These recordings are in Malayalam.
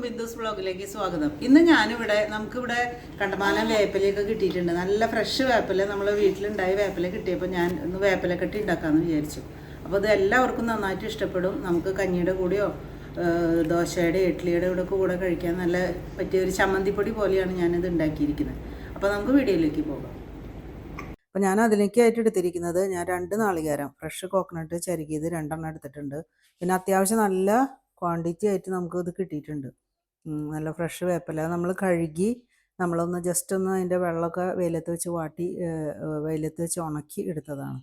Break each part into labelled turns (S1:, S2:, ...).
S1: ബിന്ദുസ് വ്ളോഗിലേക്ക് സ്വാഗതം. ഇന്ന് ഞാനിവിടെ നമുക്കിവിടെ കണ്ടമാനം വേപ്പിലയൊക്കെ കിട്ടിയിട്ടുണ്ട്. നല്ല ഫ്രഷ് വേപ്പില നമ്മൾ വീട്ടിലുണ്ടായ വേപ്പില കിട്ടിയപ്പോൾ ഞാൻ ഒന്ന് വേപ്പില കെട്ടി ഉണ്ടാക്കാമെന്ന് വിചാരിച്ചു. അപ്പോൾ ഇത് എല്ലാവർക്കും നന്നായിട്ട് ഇഷ്ടപ്പെടും. നമുക്ക് കഞ്ഞിയുടെ കൂടെയോ ദോശയുടെ ഇഡ്ഡലിയുടെ കൂടെ കഴിക്കാൻ നല്ല പറ്റിയ ഒരു ചമ്മന്തിപ്പൊടി പോലെയാണ് ഞാനിത് ഉണ്ടാക്കിയിരിക്കുന്നത്. അപ്പോൾ നമുക്ക് വീഡിയോയിലേക്ക് പോകാം. അപ്പോൾ ഞാൻ അതിലേക്കായിട്ട് എടുത്തിരിക്കുന്നത് ഞാൻ 2 നാളികേരം ഫ്രഷ് കോക്കനട്ട് ചരുകിയത് 2 എടുത്തിട്ടുണ്ട്. പിന്നെ അത്യാവശ്യം നല്ല ക്വാണ്ടിറ്റി ആയിട്ട് നമുക്ക് ഇത് കിട്ടിയിട്ടുണ്ട്. നല്ല ഫ്രഷ് വേപ്പില നമ്മൾ കഴുകി നമ്മളൊന്ന് ജസ്റ്റ് ഒന്ന് അതിൻ്റെ വെള്ളമൊക്കെ വെയിലത്ത് വെച്ച് വാട്ടി വെയിലത്ത് വെച്ച് ഉണക്കി എടുത്തതാണ്.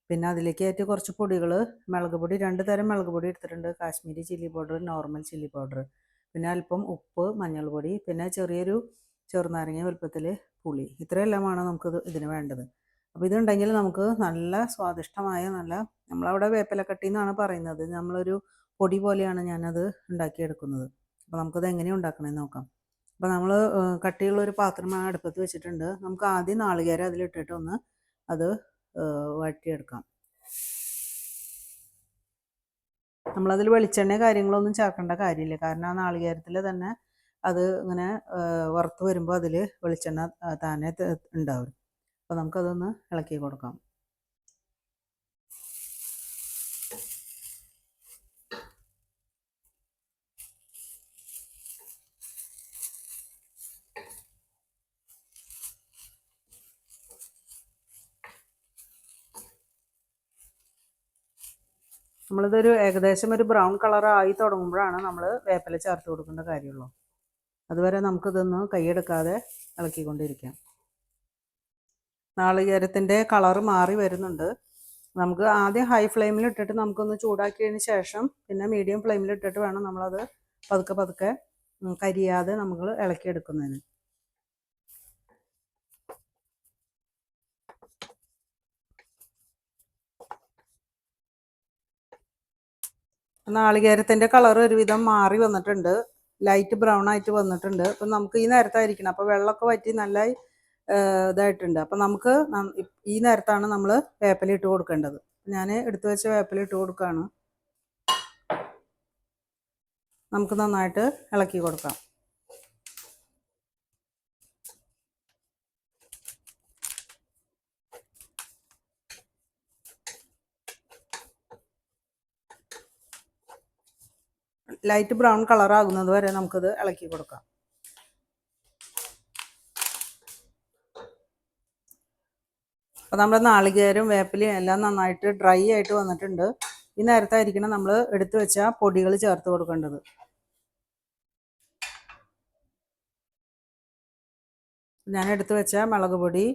S1: പിന്നെ അതിലേക്കായിട്ട് കുറച്ച് പൊടികൾ, മുളക് പൊടി 2 തരം മുളക് പൊടി എടുത്തിട്ടുണ്ട്. Kashmiri chilli powder, normal chilli powder, പിന്നെ അല്പം ഉപ്പ്, മഞ്ഞൾപ്പൊടി, പിന്നെ ചെറിയൊരു ചെറുനാരങ്ങ വലുപ്പത്തിൽ പുളി. ഇത്രയെല്ലാമാണ് നമുക്ക് ഇതിന് വേണ്ടത്. അപ്പോൾ ഇതുണ്ടെങ്കിൽ നമുക്ക് നല്ല സ്വാദിഷ്ടമായ നമ്മളവിടെ വേപ്പിലക്കട്ടി എന്നാണ് പറയുന്നത്. നമ്മളൊരു പൊടി പോലെയാണ് ഞാനത് ഉണ്ടാക്കിയെടുക്കുന്നത്. അപ്പോൾ നമുക്കത് എങ്ങനെയാണ് ഉണ്ടാക്കണമെന്ന് നോക്കാം. അപ്പോൾ നമ്മൾ കട്ടിയുള്ളൊരു പാത്രം അടുപ്പത്ത് വെച്ചിട്ടുണ്ട്. നമുക്ക് ആദ്യം നാളികേരം അതിലിട്ടിട്ടൊന്ന് അത് വഴറ്റിയെടുക്കാം. നമ്മളതിൽ വെളിച്ചെണ്ണ കാര്യങ്ങളൊന്നും ചേർക്കേണ്ട കാര്യമില്ല. കാരണം ആ നാളികേരത്തിൽ തന്നെ അത് ഇങ്ങനെ വറുത്ത് വരുമ്പോൾ അതിൽ വെളിച്ചെണ്ണ താനെ ഉണ്ടാവും. അപ്പോൾ നമുക്കതൊന്ന് ഇളക്കി കൊടുക്കാം. നമ്മളിതൊരു ഏകദേശം ഒരു ബ്രൗൺ കളറായി തുടങ്ങുമ്പോഴാണ് നമ്മൾ വേപ്പില ചേർത്ത് കൊടുക്കേണ്ട കാര്യമുള്ളൂ. അതുവരെ നമുക്കിതൊന്ന് കൈയെടുക്കാതെ ഇളക്കിക്കൊണ്ടിരിക്കാം. നാളികേരത്തിൻ്റെ കളറ് മാറി വരുന്നുണ്ട്. നമുക്ക് ആദ്യം ഹൈ ഫ്ലെയിമിൽ ഇട്ടിട്ട് നമുക്കൊന്ന് ചൂടാക്കിയതിന് ശേഷം പിന്നെ മീഡിയം ഫ്ലെയിമിൽ ഇട്ടിട്ട് വേണം നമ്മളത് പതുക്കെ പതുക്കെ കരിയാതെ നമ്മൾ ഇളക്കിയെടുക്കുന്നതിന്. നാളികേരത്തിൻ്റെ കളർ ഒരുവിധം മാറി വന്നിട്ടുണ്ട്. ലൈറ്റ് ബ്രൗൺ ആയിട്ട് വന്നിട്ടുണ്ട്. അപ്പം നമുക്ക് ഈ നേരത്തായിരിക്കണം. അപ്പോൾ വെള്ളമൊക്കെ വറ്റി നല്ല ഇതായിട്ടുണ്ട്. അപ്പം നമുക്ക് ഈ നേരത്താണ് നമ്മൾ വേപ്പില ഇട്ട് കൊടുക്കേണ്ടത്. ഞാൻ എടുത്തു വെച്ച വേപ്പില ഇട്ട് കൊടുക്കുകയാണ്. നമുക്ക് നന്നായിട്ട് ഇളക്കി കൊടുക്കാം. ലൈറ്റ് ബ്രൗൺ കളറാകുന്നത് വരെ നമുക്കത് ഇളക്കി കൊടുക്കാം. അപ്പോൾ നമ്മുടെ നാളികേരം വേപ്പിലയും എല്ലാം നന്നായിട്ട് ഡ്രൈ ആയിട്ട് വന്നിട്ടുണ്ട്. ഈ നേരത്തായിരിക്കണം നമ്മൾ എടുത്തു വെച്ച പൊടികൾ ചേർത്ത് കൊടുക്കേണ്ടത്. ഞാൻ എടുത്തു വെച്ച മുളക് പൊടി,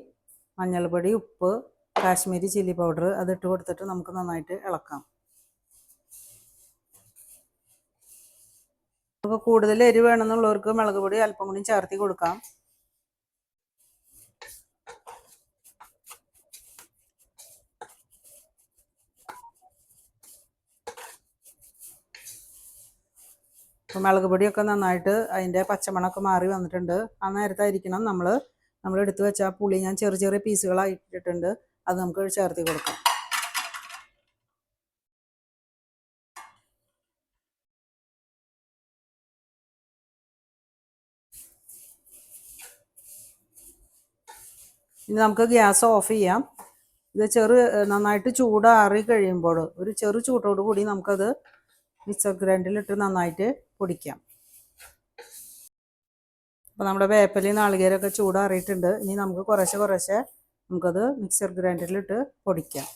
S1: മഞ്ഞൾപ്പൊടി, ഉപ്പ്, കാശ്മീരി ചില്ലി പൗഡർ അതിട്ട് കൊടുത്തിട്ട് നമുക്ക് നന്നായിട്ട് ഇളക്കാം. നമുക്ക് കൂടുതൽ എരിവ് വേണമെന്നുള്ളവർക്ക് മുളക് പൊടി അല്പം കൂടി ചേർത്തി കൊടുക്കാം. അപ്പോൾ മുളക് പൊടിയൊക്കെ നന്നായിട്ട് അതിൻ്റെ പച്ചമണമൊക്കെ മാറി വന്നിട്ടുണ്ട്. ആ നേരത്തായിരിക്കണം നമ്മൾ എടുത്തു വെച്ച പുളി ഞാൻ ചെറിയ ചെറിയ പീസുകളായിട്ടിട്ടുണ്ട്. അത് നമുക്ക് ചേർത്തി കൊടുക്കാം. ഇനി നമുക്ക് ഗ്യാസ് ഓഫ് ചെയ്യാം. ഇത് നന്നായിട്ട് ചൂടാറി കഴിയുമ്പോൾ ഒരു ചെറു ചൂടോട് കൂടി നമുക്കത് മിക്സർ ഗ്രൈൻഡറിലിട്ട് നന്നായിട്ട് പൊടിക്കാം. അപ്പോൾ നമ്മുടെ വേപ്പിലയും നാളികേരമൊക്കെ ചൂടാറിയിട്ടുണ്ട്. ഇനി നമുക്ക് കുറേശ്ശെ നമുക്കത് മിക്സർ ഗ്രൈൻഡറിലിട്ട് പൊടിക്കാം.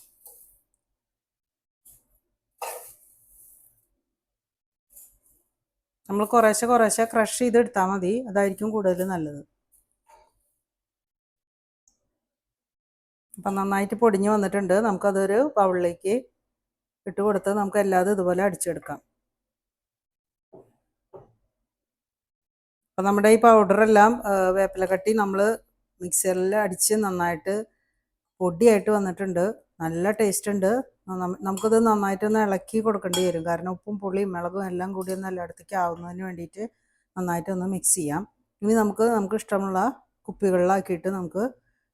S1: നമ്മൾ കുറേശ്ശെ ക്രഷ് ചെയ്തെടുത്താൽ മതി. അതായിരിക്കും കൂടുതൽ നല്ലത്. അപ്പം നന്നായിട്ട് പൊടിഞ്ഞ് വന്നിട്ടുണ്ട്. നമുക്കതൊരു ബൗളിലേക്ക് ഇട്ട് കൊടുത്ത് നമുക്ക് എല്ലാതും ഇതുപോലെ അടിച്ചെടുക്കാം. അപ്പം നമ്മുടെ ഈ പൗഡറെല്ലാം വേപ്പിലക്കട്ടി നമ്മൾ മിക്സറിൽ അടിച്ച് നന്നായിട്ട് പൊടിയായിട്ട് വന്നിട്ടുണ്ട്. നല്ല ടേസ്റ്റ് ഉണ്ട്. നമുക്കത് നന്നായിട്ടൊന്ന് ഇളക്കി കൊടുക്കേണ്ടി വരും. കാരണം ഉപ്പും പുളിയും മുളകും എല്ലാം കൂടി ഒന്ന് എല്ലായിടത്തേക്ക് ആവുന്നതിന് വേണ്ടിയിട്ട് നന്നായിട്ടൊന്ന് മിക്സ് ചെയ്യാം. ഇനി നമുക്ക് ഇഷ്ടമുള്ള കുപ്പികളിലാക്കിയിട്ട് നമുക്ക്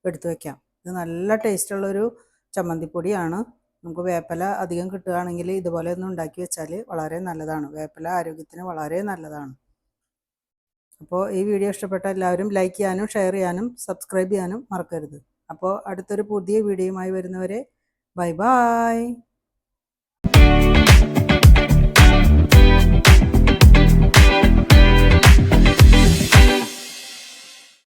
S1: എടുത്തു വയ്ക്കാം. ഇത് നല്ല ടേസ്റ്റുള്ളൊരു ചമ്മന്തിപ്പൊടിയാണ്. നമുക്ക് വേപ്പില അധികം കിട്ടുകയാണെങ്കിൽ ഇതുപോലെ ഒന്ന് ഉണ്ടാക്കി വെച്ചാൽ വളരെ നല്ലതാണ്. വേപ്പില ആരോഗ്യത്തിന് വളരെ നല്ലതാണ്.
S2: അപ്പോൾ ഈ വീഡിയോ ഇഷ്ടപ്പെട്ട എല്ലാവരും ലൈക്ക് ചെയ്യാനും ഷെയർ ചെയ്യാനും സബ്സ്ക്രൈബ് ചെയ്യാനും മറക്കരുത്. അപ്പോൾ അടുത്തൊരു പുതിയ വീഡിയോയുമായി വരുന്നവരെ ബൈ ബൈ.